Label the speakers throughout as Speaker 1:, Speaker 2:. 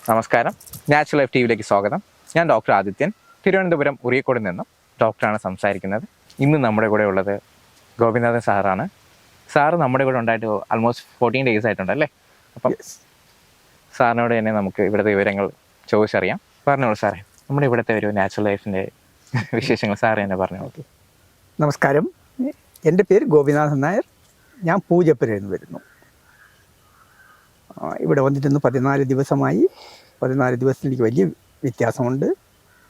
Speaker 1: നമസ്കാരം, natural life ടിവിയിലേക്ക് സ്വാഗതം. ഞാൻ ഡോക്ടർ ആദിത്യൻ, തിരുവനന്തപുരം ഉറിയക്കോടിൽ നിന്നും ഡോക്ടറാണ് സംസാരിക്കുന്നത്. ഇന്ന് നമ്മുടെ കൂടെ ഉള്ളത് ഗോപിനാഥൻ സാറാണ്. സാറ് നമ്മുടെ കൂടെ ഉണ്ടായിട്ട് ആൾമോസ്റ്റ് 14 days ആയിട്ടുണ്ടല്ലേ? അപ്പം സാറിനോട് തന്നെ നമുക്ക് ഇവിടുത്തെ വിവരങ്ങൾ ചോദിച്ചറിയാം. പറഞ്ഞോളൂ സാറേ, നമ്മുടെ ഇവിടുത്തെ ഒരു നാച്ചുറൽ ലൈഫിൻ്റെ വിശേഷങ്ങൾ സാറ് തന്നെ പറഞ്ഞോളൂ.
Speaker 2: നമസ്കാരം, എൻ്റെ പേര് ഗോപിനാഥൻ നായർ. ഞാൻ പൂജപ്പുരയിൽ നിന്ന് വരുന്നു. ഇവിടെ വന്നിട്ടൊന്ന് 14 ദിവസമായി. 14 ദിവസത്തിൽ എനിക്ക് വലിയ വ്യത്യാസമുണ്ട്.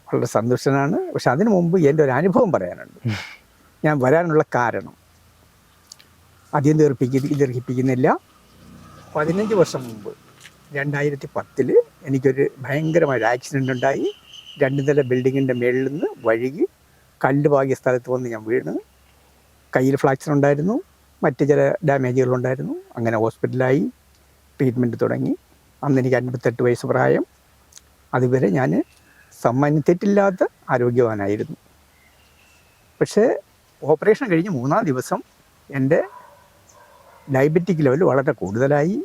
Speaker 2: വളരെ സന്തുഷ്ടനാണ്. പക്ഷെ അതിനു മുമ്പ് എൻ്റെ ഒരു അനുഭവം പറയാനുണ്ട്. ഞാൻ വരാനുള്ള കാരണം അധികം ദീർഘിപ്പിക്കുന്നില്ല. 15 വർഷം മുമ്പ് 2010 എനിക്കൊരു ഭയങ്കരമായൊരു ആക്സിഡൻ്റ് ഉണ്ടായി. 2 നില ബിൽഡിങ്ങിൻ്റെ മേളിൽ നിന്ന് വഴുകി കല്ല് പാകിയ സ്ഥലത്ത് വന്ന് ഞാൻ വീണ്. കയ്യിൽ ഫ്രാക്ചർ ഉണ്ടായിരുന്നു, മറ്റ് ചില ഡാമേജുകളുണ്ടായിരുന്നു. അങ്ങനെ ഹോസ്പിറ്റലായി ട്രീറ്റ്മെൻറ്റ് തുടങ്ങി. അന്ന് എനിക്ക് 58 വയസ്സ് പ്രായം. അതുവരെ ഞാൻ തെറ്റില്ലാത്ത ആരോഗ്യവാനായിരുന്നു. പക്ഷേ ഓപ്പറേഷൻ കഴിഞ്ഞ് 3-ാം ദിവസം എൻ്റെ ഡയബറ്റിക് ലെവൽ വളരെ കൂടുതലായി.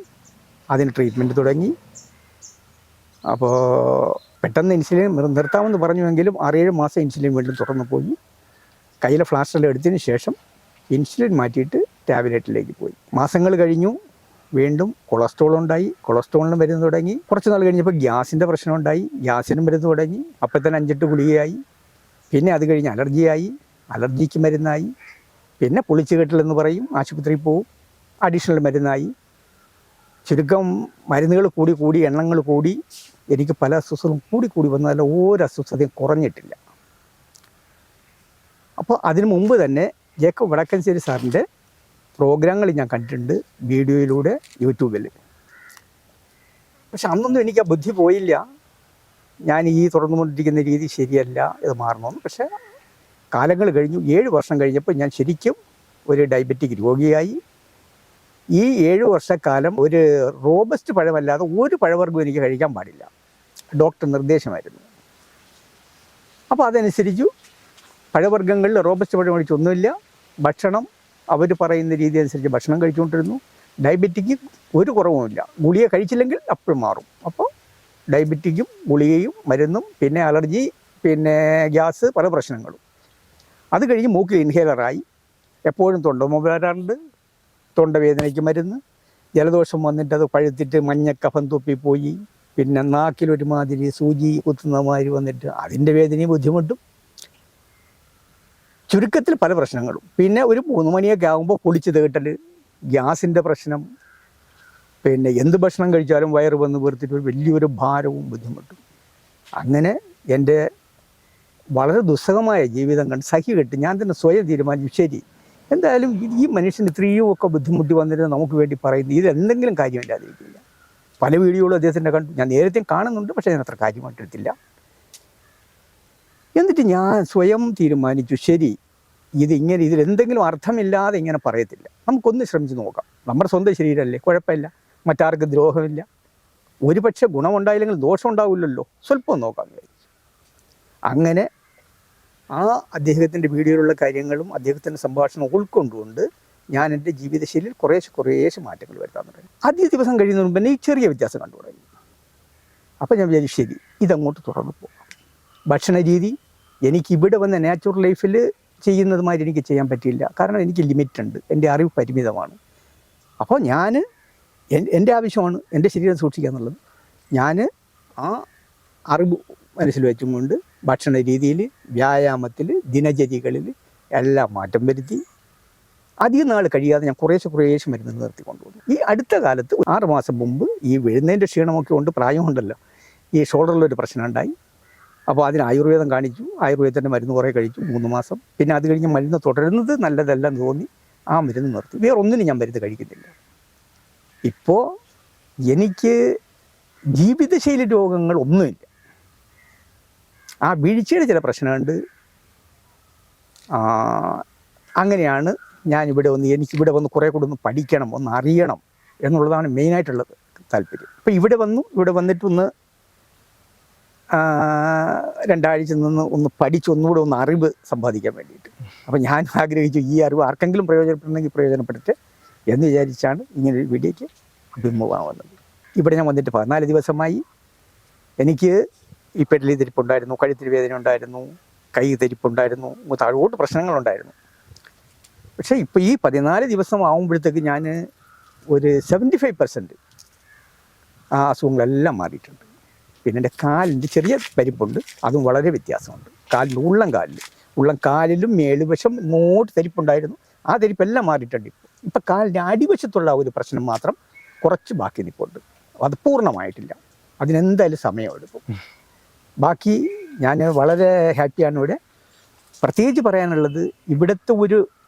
Speaker 2: അതിന് ട്രീറ്റ്മെൻറ്റ് തുടങ്ങി. അപ്പോൾ പെട്ടെന്ന് ഇൻസുലിൻ നിർത്താമെന്ന് പറഞ്ഞുവെങ്കിലും 6-7 മാസം ഇൻസുലിൻ വീണ്ടും തുറന്നു പോയി. കയ്യിലെ ഫ്ലാസ്റ്ററിൽ എടുത്തതിന് ശേഷം ഇൻസുലിൻ മാറ്റിയിട്ട് ടാബ്ലറ്റിലേക്ക് പോയി. മാസങ്ങൾ കഴിഞ്ഞു. വീണ്ടും കൊളസ്ട്രോൾ ഉണ്ടായി. കൊളസ്ട്രോളിന് മരുന്ന് തുടങ്ങി. കുറച്ച് നാൾ കഴിഞ്ഞപ്പോൾ ഗ്യാസിൻ്റെ പ്രശ്നം ഉണ്ടായി. ഗ്യാസിനും മരുന്ന് തുടങ്ങി. അപ്പോൾ തന്നെ 5-8 ഗുളികയായി. പിന്നെ അത് കഴിഞ്ഞ് അലർജിയായി. അലർജിക്ക് മരുന്നായി. പിന്നെ പുളിച്ചുകെട്ടലെന്ന് പറയും, ആശുപത്രിയിൽ പോവും, അഡീഷണൽ മരുന്നായി. ചുരുക്കം മരുന്നുകൾ കൂടി എണ്ണങ്ങൾ കൂടി എനിക്ക് പല അസ്വസ്ഥതകളും കൂടി വന്നതല്ല ഒരു അസ്വസ്ഥതയും കുറഞ്ഞിട്ടില്ല. അപ്പോൾ അതിനു മുമ്പ് തന്നെ ജേക്കബ് വടക്കഞ്ചേരി സാറിൻ്റെ പ്രോഗ്രാമുകൾ ഞാൻ കണ്ടിട്ടുണ്ട്, വീഡിയോയിലൂടെ, യൂട്യൂബിൽ. പക്ഷെ അന്നൊന്നും എനിക്ക് ആ ബുദ്ധി പോയില്ല. ഞാൻ ഈ തുടർന്നുകൊണ്ടിരിക്കുന്ന രീതി ശരിയല്ല, ഇത് മാറണമെന്ന്. പക്ഷേ കാലങ്ങൾ കഴിഞ്ഞു. 7 വർഷം കഴിഞ്ഞപ്പോൾ ഞാൻ ശരിക്കും ഒരു ഡയബറ്റിക് രോഗിയായി. ഈ 7 വർഷക്കാലം ഒരു റോബസ്റ്റ് പഴമല്ലാതെ ഒരു പഴവർഗ്ഗവും എനിക്ക് കഴിക്കാൻ പാടില്ല. ഡോക്ടർ നിർദ്ദേശമായിരുന്നു. അപ്പോൾ അതനുസരിച്ചു പഴവർഗ്ഗങ്ങളിൽ റോബസ്റ്റ് പഴം കഴിച്ചൊന്നുമില്ല. ഭക്ഷണം അവർ പറയുന്ന രീതി അനുസരിച്ച് ഭക്ഷണം കഴിച്ചുകൊണ്ടിരുന്നു. ഡയബറ്റിക്ക് ഒരു കുറവുമില്ല. ഗുളിക കഴിച്ചില്ലെങ്കിൽ അപ്പോഴും മാറും. അപ്പോൾ ഡയബറ്റിക്കും ഗുളികയും മരുന്നും പിന്നെ അലർജി, പിന്നെ ഗ്യാസ്, പല പ്രശ്നങ്ങളും. അത് കഴിഞ്ഞ് മൂക്കിൽ ഇൻഹേലറായി. എപ്പോഴും തൊണ്ടമുമ്പ് വരാറുണ്ട്. തൊണ്ടവേദനയ്ക്ക് മരുന്ന്. ജലദോഷം വന്നിട്ട് അത് പഴുത്തിട്ട് മഞ്ഞ കഫം തുപ്പിപ്പോയി. പിന്നെ നാക്കിലൊരുമാതിരി സൂചി കുത്തുന്ന മാതിരി വന്നിട്ട് അതിൻ്റെ വേദനയും ബുദ്ധിമുട്ടും. ചുരുക്കത്തിൽ പല പ്രശ്നങ്ങളും. പിന്നെ ഒരു 3 മണിയൊക്കെ ആകുമ്പോൾ പൊളിച്ച് തേട്ടൽ, ഗ്യാസിൻ്റെ പ്രശ്നം. പിന്നെ എന്ത് ഭക്ഷണം കഴിച്ചാലും വയറ് വന്ന് വീർത്തിട്ട് വലിയൊരു ഭാരവും ബുദ്ധിമുട്ടും. അങ്ങനെ എൻ്റെ വളരെ ദുസ്സഹമായ ജീവിതം കണ്ട് സഹികെട്ട് ഞാൻ തന്നെ സ്വയം തീരുമാനിച്ചു, ശരി എന്തായാലും ഈ മനുഷ്യന് ഇത്രയും ഒക്കെ ബുദ്ധിമുട്ടി വന്നിട്ട് നമുക്ക് വേണ്ടി പറയുന്നത് ഇത് എന്തെങ്കിലും കാര്യമില്ലാതിരിക്കില്ല. പല വീഡിയോകളും അദ്ദേഹത്തിൻ്റെ കണ്ടു. ഞാൻ നേരത്തെ കാണുന്നുണ്ട്, പക്ഷേ ഞാൻ അത്ര കാര്യമായിട്ടെടുത്തില്ല. എന്നിട്ട് ഞാൻ സ്വയം തീരുമാനിച്ചു, ശരി ഇതിലെന്തെങ്കിലും അർത്ഥമില്ലാതെ ഇങ്ങനെ പറയത്തില്ല. നമുക്കൊന്ന് ശ്രമിച്ച് നോക്കാം. നമ്മുടെ സ്വന്തം ശരീരമല്ലേ, കുഴപ്പമില്ല, മറ്റാർക്കും ദ്രോഹമില്ല. ഒരുപക്ഷെ ഗുണമുണ്ടായില്ലെങ്കിൽ ദോഷം ഉണ്ടാവില്ലല്ലോ, സ്വല്പം നോക്കാം വിചാരിച്ചു. അങ്ങനെ ആ അദ്ദേഹത്തിൻ്റെ വീഡിയോയിലുള്ള കാര്യങ്ങളും അദ്ദേഹത്തിൻ്റെ സംഭാഷണം ഉൾക്കൊണ്ടുകൊണ്ട് ഞാൻ എൻ്റെ ജീവിതശൈലിയിൽ കുറേശ്ശെ മാറ്റങ്ങൾ വരുത്താൻ തുടങ്ങി. ആദ്യ ദിവസം കഴിയുന്നതിന് മുമ്പ് തന്നെ ഈ ചെറിയ വ്യത്യാസം കണ്ടു തുടങ്ങി. അപ്പോൾ ഞാൻ വിചാരിച്ചു, ശരി ഇതങ്ങോട്ട് തുടർന്ന് പോകാം. ഭക്ഷണ രീതി എനിക്കിവിടെ വന്ന നാച്ചുറൽ ലൈഫിൽ ചെയ്യുന്നത് മാതിരി എനിക്ക് ചെയ്യാൻ പറ്റില്ല. കാരണം എനിക്ക് ലിമിറ്റുണ്ട്, എൻ്റെ അറിവ് പരിമിതമാണ്. അപ്പോൾ ഞാൻ എൻ്റെ ആവശ്യമാണ് എൻ്റെ ശരീരം സൂക്ഷിക്കുക എന്നുള്ളത്. ഞാൻ ആ അറിവ് മനസ്സിൽ വെച്ചും കൊണ്ട് ഭക്ഷണ രീതിയിൽ, വ്യായാമത്തിൽ, ദിനചര്യകളിൽ എല്ലാം മാറ്റം വരുത്തി. അധികം നാൾ കഴിയാതെ ഞാൻ കുറേശ്ശെ മരുന്ന് നിർത്തിക്കൊണ്ടുവന്നു. ഈ അടുത്ത കാലത്ത് 6 മാസം മുമ്പ് ഈ വീഴുന്നതിൻ്റെ ക്ഷീണമൊക്കെ കൊണ്ട്, പ്രായമുണ്ടല്ലോ, ഈ ഷോൾഡറിലൊരു പ്രശ്നം ഉണ്ടായി. അപ്പോൾ അതിന് ആയുർവേദം കാണിച്ചു. ആയുർവേദത്തിൻ്റെ മരുന്ന് കുറേ കഴിച്ചു 3 മാസം. പിന്നെ അത് കഴിഞ്ഞ് മരുന്ന് തുടരുന്നത് നല്ലതല്ലെന്ന് തോന്നി ആ മരുന്ന് നിർത്തി. വേറെ ഒന്നിനും ഞാൻ മരുന്ന് കഴിക്കുന്നില്ല. ഇപ്പോൾ എനിക്ക് ജീവിതശൈലി രോഗങ്ങൾ ഒന്നുമില്ല. ആ വീഴ്ചയുടെ ചില പ്രശ്നമുണ്ട്. അങ്ങനെയാണ് എനിക്കിവിടെ വന്ന് കുറേ കൂടെ ഒന്ന് പഠിക്കണം, ഒന്ന് അറിയണം എന്നുള്ളതാണ് മെയിനായിട്ടുള്ളത് താല്പര്യം. അപ്പോൾ ഇവിടെ വന്നിട്ടൊന്ന് 2 ആഴ്ച നിന്ന് ഒന്ന് പഠിച്ച് ഒന്നുകൂടെ ഒന്ന് അറിവ് സമ്പാദിക്കാൻ വേണ്ടിയിട്ട്. അപ്പോൾ ഞാൻ ആഗ്രഹിച്ചു ഈ അറിവ് ആർക്കെങ്കിലും പ്രയോജനപ്പെടണമെങ്കിൽ പ്രയോജനപ്പെട്ടിട്ട് എന്ന് വിചാരിച്ചാണ് ഇങ്ങനൊരു വീഡിയോയ്ക്ക് അഭിമുഖമാവുന്നത്. ഇവിടെ ഞാൻ വന്നിട്ട് 14 ദിവസമായി. എനിക്ക് ഈ പെടലി തിരിപ്പുണ്ടായിരുന്നു, കഴുത്തിന് വേദന ഉണ്ടായിരുന്നു, കൈ തിരിപ്പുണ്ടായിരുന്നു, താഴോട്ട് പ്രശ്നങ്ങളുണ്ടായിരുന്നു. പക്ഷേ ഇപ്പോൾ ഈ 14 ദിവസം ആകുമ്പോഴത്തേക്ക് ഞാൻ ഒരു 75% ആ അസുഖങ്ങളെല്ലാം മാറിയിട്ടുണ്ട്. പിന്നെ എൻ്റെ കാലിൻ്റെ ചെറിയ പരിപ്പുണ്ട്, അതും വളരെ വ്യത്യാസമുണ്ട്. ഉള്ളം കാലിലും മേലുവശം ഇങ്ങോട്ട് തരിപ്പുണ്ടായിരുന്നു, ആ തരിപ്പെല്ലാം മാറിയിട്ടുണ്ട്. ഇപ്പം കാലിൻ്റെ അടിവശത്തുള്ള ഒരു പ്രശ്നം മാത്രം കുറച്ച് ബാക്കി നിൽപ്പുണ്ട്. അത് പൂർണ്ണമായിട്ടില്ല, അതിനെന്തായാലും സമയമെടുക്കും. ബാക്കി ഞാൻ വളരെ ഹാപ്പിയാണ് ഇവിടെ. പ്രത്യേകിച്ച് പറയാനുള്ളത് ഇവിടുത്തെ ഒരു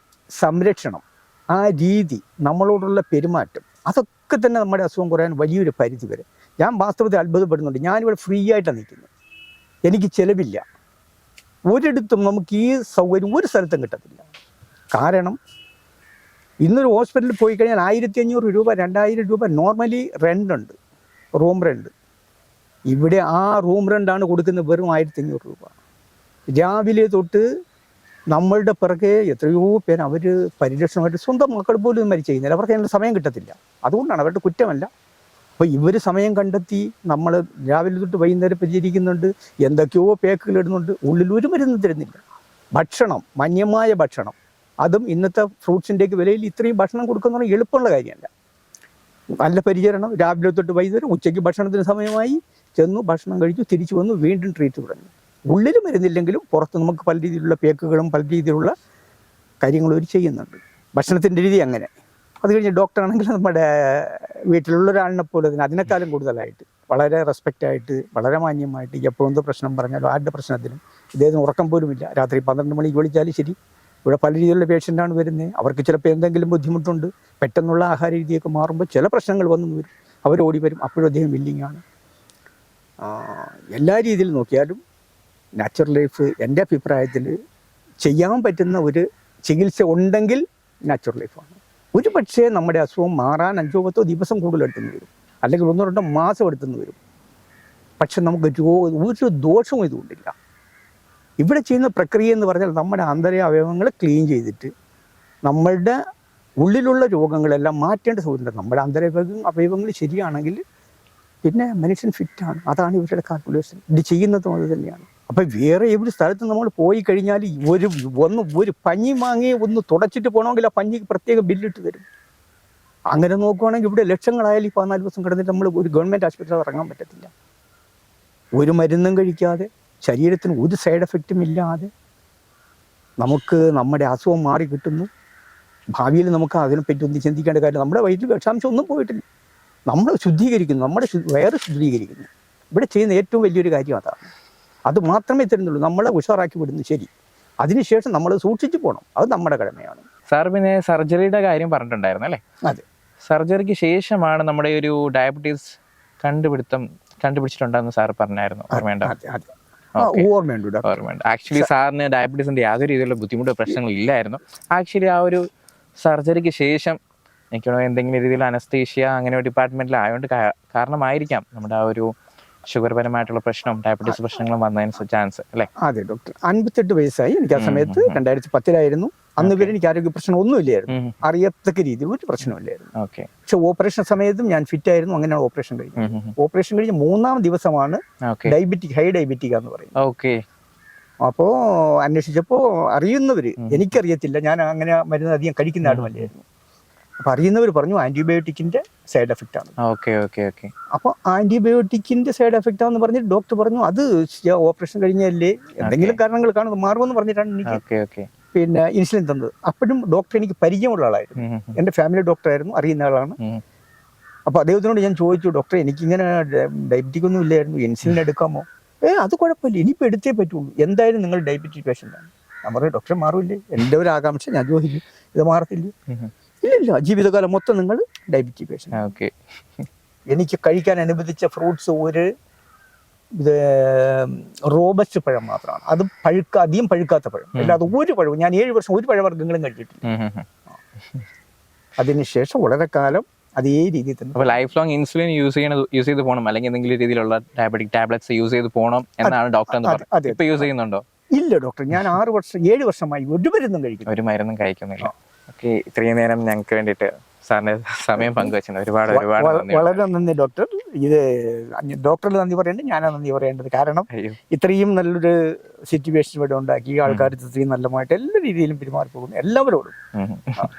Speaker 2: സംരക്ഷണം, ആ രീതി, നമ്മളോടുള്ള പെരുമാറ്റം, അതൊക്കെ തന്നെ നമ്മുടെ അസുഖം കുറയാൻ വലിയൊരു പരിധി വരെ. ഞാൻ വാസ്തവത്തിൽ അത്ഭുതപ്പെടുന്നുണ്ട്. ഞാനിവിടെ ഫ്രീ ആയിട്ടാണ് നിൽക്കുന്നത്, എനിക്ക് ചിലവില്ല. ഒരിടത്തും നമുക്ക് ഈ സൗകര്യം ഒരു സ്ഥലത്തും കിട്ടത്തില്ല. കാരണം ഇന്നൊരു ഹോസ്പിറ്റലിൽ പോയി കഴിഞ്ഞാൽ 1500 രൂപ 2000 രൂപ നോർമലി റെൻ്റുണ്ട്, റൂം റെൻ്റ്. ഇവിടെ ആ റൂം റെൻ്റാണ് കൊടുക്കുന്നത് വെറും 1500 രൂപ. രാവിലെ തൊട്ട് നമ്മളുടെ പിറകെ എത്രയോ പേര് അവർ പരിരക്ഷണമായിട്ട് സ്വന്തം മക്കൾ പോലും മരിച്ചു കഴിഞ്ഞാൽ അവർക്ക് അതിനുള്ള സമയം കിട്ടത്തില്ല. അതുകൊണ്ടാണ്, അവരുടെ കുറ്റമല്ല. അപ്പോൾ ഇവർ സമയം കണ്ടെത്തി നമ്മൾ രാവിലെ തൊട്ട് വൈകുന്നേരം പരിചരിക്കുന്നുണ്ട്, എന്തൊക്കെയോ പേക്കുകൾ ഇടുന്നുണ്ട്, ഉള്ളിൽ ഒരു മരുന്ന് തരുന്നില്ല. ഭക്ഷണം, മാന്യമായ ഭക്ഷണം, അതും ഇന്നത്തെ ഫ്രൂട്ട്സിൻ്റെയൊക്കെ വിലയിൽ ഇത്രയും ഭക്ഷണം കൊടുക്കുന്ന എളുപ്പമുള്ള കാര്യമല്ല. നല്ല പരിചരണം, രാവിലെ തൊട്ട് വൈകുന്നേരം, ഉച്ചയ്ക്ക് ഭക്ഷണത്തിന് സമയമായി, ചെന്നു ഭക്ഷണം കഴിച്ചു, തിരിച്ചു വന്നു, വീണ്ടും ട്രീറ്റ് തുടങ്ങി. ഉള്ളിൽ മരുന്നില്ലെങ്കിലും പുറത്ത് നമുക്ക് പല രീതിയിലുള്ള പേക്കുകളും പല രീതിയിലുള്ള കാര്യങ്ങളും അവർ ചെയ്യുന്നുണ്ട്. ഭക്ഷണത്തിൻ്റെ രീതി അങ്ങനെ. അത് കഴിഞ്ഞ് ഡോക്ടറാണെങ്കിൽ നമ്മുടെ വീട്ടിലുള്ള ഒരാളിനെ പോലെ തന്നെ അതിനേക്കാളും കൂടുതലായിട്ട് വളരെ റെസ്പെക്റ്റായിട്ട് വളരെ മാന്യമായിട്ട് എപ്പോൾ എന്ത് പ്രശ്നം പറഞ്ഞാലും ആരുടെ പ്രശ്നത്തിനും ഇദ്ദേഹത്തിന് ഉറക്കം പോലുമില്ല. രാത്രി 12 മണിക്ക് വിളിച്ചാലും ശരി. ഇവിടെ പല രീതിയിലുള്ള പേഷ്യൻ്റാണ് വരുന്നത്. അവർക്ക് ചിലപ്പോൾ എന്തെങ്കിലും ബുദ്ധിമുട്ടുണ്ട്, പെട്ടെന്നുള്ള ആഹാര രീതിയൊക്കെ മാറുമ്പോൾ ചില പ്രശ്നങ്ങൾ വന്നു വരും, അവരോടി വരും. അപ്പോഴും അദ്ദേഹം വില്ലിങ്ങാണ്. എല്ലാ രീതിയിൽ നോക്കിയാലും നാച്ചുറൽ ലൈഫ് എൻ്റെ അഭിപ്രായത്തിൽ ചെയ്യാൻ പറ്റുന്ന ഒരു ചികിത്സ ഉണ്ടെങ്കിൽ നാച്ചുറൽ ലൈഫാണ്. ഒരു പക്ഷേ നമ്മുടെ അസുഖം മാറാൻ 5-10 ദിവസം കൂടുതൽ എടുത്തുനിന്ന് വരും, അല്ലെങ്കിൽ 1-2 മാസം എടുത്തുനിന്ന് വരും. പക്ഷെ നമുക്ക് ഒരു ദോഷവും ഇതുകൊണ്ടില്ല. ഇവിടെ ചെയ്യുന്ന പ്രക്രിയ എന്ന് പറഞ്ഞാൽ നമ്മുടെ ആന്തരിക അവയവങ്ങൾ ക്ലീൻ ചെയ്തിട്ട് നമ്മളുടെ ഉള്ളിലുള്ള രോഗങ്ങളെല്ലാം മാറ്റേണ്ട സൗകര്യം. നമ്മുടെ ആന്തരിക അവയവങ്ങൾ ശരിയാണെങ്കിൽ പിന്നെ മനുഷ്യൻ ഫിറ്റാണ്. അതാണ് ഇവരുടെ കാൽക്കുലേഷൻ. ഇത് ചെയ്യുന്നതും അത് തന്നെയാണ്. അപ്പം വേറെ എവിടെ സ്ഥലത്ത് നമ്മൾ പോയി കഴിഞ്ഞാൽ ഒരു പഞ്ഞി വാങ്ങി ഒന്ന് തുടച്ചിട്ട് പോകണമെങ്കിൽ ആ പഞ്ഞിക്ക് പ്രത്യേക ബില്ലിട്ട് തരും. അങ്ങനെ നോക്കുവാണെങ്കിൽ ഇവിടെ ലക്ഷങ്ങളായാലും ഈ 14 ദിവസം കിടന്നിട്ട് നമ്മൾ ഒരു ഗവൺമെൻറ് ആശുപത്രിയിൽ ഇറങ്ങാൻ പറ്റത്തില്ല. ഒരു മരുന്നും കഴിക്കാതെ, ശരീരത്തിന് ഒരു സൈഡ് എഫക്റ്റും ഇല്ലാതെ നമുക്ക് നമ്മുടെ അസുഖം മാറി കിട്ടുന്നു. ഭാവിയിൽ നമുക്ക് അതിനെപ്പറ്റി ഒന്നും ചിന്തിക്കേണ്ട കാര്യം, നമ്മുടെ വയറ്റിൽ വിഷാംശം ഒന്നും പോയിട്ടില്ല. നമ്മൾ ശുദ്ധീകരിക്കുന്നു, നമ്മുടെ വയറ് ശുദ്ധീകരിക്കുന്നു. ഇവിടെ ചെയ്യുന്ന ഏറ്റവും വലിയൊരു കാര്യം അതാണ്. അത് മാത്രമേ തരുന്നുള്ളൂ. നമ്മളെ ഉഷാറാക്കി വിടുന്നു, ശരി. അതിനുശേഷം നമ്മൾ സൂക്ഷിച്ചു പോകണം, അത് നമ്മുടെ കടമയാണ്.
Speaker 1: സാർ പിന്നെ സർജറിയുടെ കാര്യം പറഞ്ഞിട്ടുണ്ടായിരുന്നു അല്ലേ?
Speaker 2: അതെ.
Speaker 1: സർജറിക്ക് ശേഷമാണ് നമ്മുടെ ഒരു ഡയബറ്റീസ് കണ്ടുപിടിച്ചിട്ടുണ്ടെന്ന് സാർ പറഞ്ഞായിരുന്നു, ഓർമ്മയുണ്ടോ? ഓർമ്മയുണ്ട്. ആക്ച്വലി സാറിന് ഡയബറ്റീസിന്റെ യാതൊരു രീതിയിലുള്ള ബുദ്ധിമുട്ടോ പ്രശ്നങ്ങളും ഇല്ലായിരുന്നു. ആക്ച്വലി ആ ഒരു സർജറിക്ക് ശേഷം എനിക്ക് എന്തെങ്കിലും രീതിയിൽ അനസ്തേഷ്യ അങ്ങനെ ഒരു ഡിപ്പാർട്ട്മെന്റിലായതുകൊണ്ട് കാരണമായിരിക്കാം നമ്മുടെ ആ ഒരു ഷുഗർ പരമായിട്ടുള്ള പ്രശ്നവും ഡയബറ്റീസ് പ്രശ്നങ്ങളും വന്നതിന് ചാൻസ് അല്ലേ?
Speaker 2: അതെ ഡോക്ടർ. 58 വയസ്സായി എനിക്ക്. ആ സമയത്ത് 2010 അന്ന് വരെ എനിക്ക് ആരോഗ്യ പ്രശ്നം ഒന്നുമില്ലായിരുന്നു, അറിയത്തക്ക രീതിയിൽ ഒരു പ്രശ്നമില്ലായിരുന്നു. പക്ഷെ ഓപ്പറേഷൻ സമയത്തും ഞാൻ ഫിറ്റ് ആയിരുന്നു. അങ്ങനെയാണ് ഓപ്പറേഷൻ കഴിഞ്ഞത്. ഓപ്പറേഷൻ കഴിഞ്ഞ് 3-ാം ദിവസമാണ് ഹൈ ഡയബറ്റിക് എന്ന് പറയുന്നത്. അപ്പോൾ അന്വേഷിച്ചപ്പോൾ അറിയുന്നവർ, എനിക്കറിയത്തില്ല, ഞാൻ അങ്ങനെ മരുന്ന് അധികം കഴിക്കുന്ന ആളുമല്ലായിരുന്നു. അപ്പോൾ അറിയുന്നവർ പറഞ്ഞു ആൻറ്റിബയോട്ടിക്കിൻ്റെ സൈഡ് എഫക്റ്റ് ആണ്. അപ്പോൾ ആൻറ്റിബയോട്ടിക്കിൻ്റെ സൈഡ് എഫക്റ്റ് ആണെന്ന് പറഞ്ഞിട്ട് ഡോക്ടർ പറഞ്ഞു അത് ഓപ്പറേഷൻ കഴിഞ്ഞല്ലേ, എന്തെങ്കിലും കാരണങ്ങൾ കാണും, മാറുമെന്ന് പറഞ്ഞിട്ടാണ് എനിക്ക് പിന്നെ ഇൻസുലിൻ തന്നത്. അപ്പോഴും ഡോക്ടർ എനിക്ക് പരിചയമുള്ള ആളായിരുന്നു, എൻ്റെ ഫാമിലി ഡോക്ടറായിരുന്നു, അറിയുന്ന ആളാണ്. അപ്പോൾ അദ്ദേഹത്തിനോട് ഞാൻ ചോദിച്ചു, ഡോക്ടർ എനിക്കിങ്ങനെ ഡയബറ്റിക് ഒന്നും ഇല്ലായിരുന്നു, ഇൻസുലിൻ എടുക്കാമോ? അത് കുഴപ്പമില്ല, ഇനിയിപ്പോൾ എടുത്തേ പറ്റുള്ളൂ, എന്തായാലും നിങ്ങൾ ഡയബറ്റിക് പേഷ്യൻ്റാണ്. ഞാൻ പറഞ്ഞു ഡോക്ടറെ മാറില്ലേ, എൻ്റെ ഒരു ആകാംക്ഷ. ഞാൻ ചോദിച്ചു ഇത് മാറത്തില്ല. ഇല്ല, ജീവിതകാലം മൊത്തം നിങ്ങൾ ഡയബറ്റിക് പേഷ്യൻ്റ്. എനിക്ക് കഴിക്കാൻ അനുവദിച്ച ഫ്രൂട്ട്സ് ഒരു റോബസ്റ്റ് പഴം മാത്രമാണ്. അത് അധികം പഴുക്കാത്ത പഴം, അല്ലാതെ ഒരു പഴവും. ഞാൻ 7 വർഷം ഒരു പഴവർഗ്ഗങ്ങളും കഴിച്ചിട്ടില്ല. അതിനുശേഷം വളരെ കാലം അതേ രീതിയിൽ തന്നെ.
Speaker 1: ലൈഫ് ലോങ് ഇൻസുലിൻ യൂസ് ചെയ്ത് പോകണം, അല്ലെങ്കിൽ എന്തെങ്കിലും രീതിയിലുള്ള ഡയബറ്റിക് ടാബ്ലറ്റ്സ് യൂസ് ചെയ്ത് പോകണം എന്നാണ് ഡോക്ടർ പറഞ്ഞത്. ഇപ്പൊ യൂസ് ചെയ്യുന്നുണ്ടോ?
Speaker 2: ഇല്ല ഡോക്ടർ, ഞാൻ 7 വർഷമായി ഒരു മരുന്നും കഴിക്കുന്നു.
Speaker 1: ഒരു മരുന്നും കഴിക്കുന്നില്ല. ഓക്കെ, ഇത്രയും നേരം ഞങ്ങൾക്ക് വേണ്ടിയിട്ട് സാറിന്റെ സമയം പങ്കുവെച്ചത് ഒരുപാട് ഒരുപാട് നന്ദി.
Speaker 2: വളരെ നന്ദി ഡോക്ടർ. ഇത് ഡോക്ടറിന് നന്ദി പറയേണ്ടത് ഞാനാ നന്ദി പറയേണ്ടത്. കാരണം
Speaker 1: അയ്യോ,
Speaker 2: ഇത്രയും നല്ലൊരു സിറ്റുവേഷൻ ഇവിടെ ഉണ്ടാക്കി ആൾക്കാർ ഇത്രയും നല്ലമായിട്ട് എല്ലാ രീതിയിലും പെരുമാറി പോകുന്നു എല്ലാവരോടും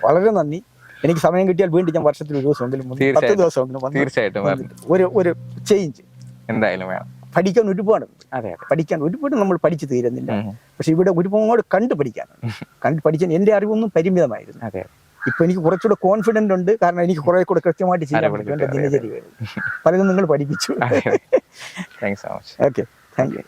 Speaker 2: വളരെ നന്ദി. എനിക്ക് സമയം കിട്ടിയാൽ വീണ്ടും ഞാൻ വർഷത്തിൽ ഒരു ദിവസമെങ്കിലും 10 ദിവസമെങ്കിലും
Speaker 1: തീർച്ചയായിട്ടും
Speaker 2: ഒരു ചേഞ്ച്
Speaker 1: എന്തായാലും വേണം.
Speaker 2: പഠിക്കാൻ ഒരുപാടുണ്ട്.
Speaker 1: അതെ
Speaker 2: പഠിക്കാൻ ഒരുപാട് നമ്മൾ പഠിച്ചു തീരുന്നില്ല. പക്ഷെ ഇവിടെ ഒരുപാട് കണ്ടു പഠിക്കാനുണ്ട്. കണ്ടു പഠിക്കാൻ എൻ്റെ അറിവൊന്നും പരിമിതമായിരുന്നു.
Speaker 1: അതെ.
Speaker 2: ഇപ്പൊ എനിക്ക് കുറച്ചുകൂടെ കോൺഫിഡന്റ് ഉണ്ട്. കാരണം എനിക്ക് കുറെ കൂടെ കൃത്യമായിട്ട് ചെയ്യാൻ പറ്റും എൻ്റെ ദിനചര്യകൾ. പലതും നിങ്ങൾ പഠിപ്പിച്ചു.
Speaker 1: Thanks so much.
Speaker 2: Okay, thank you.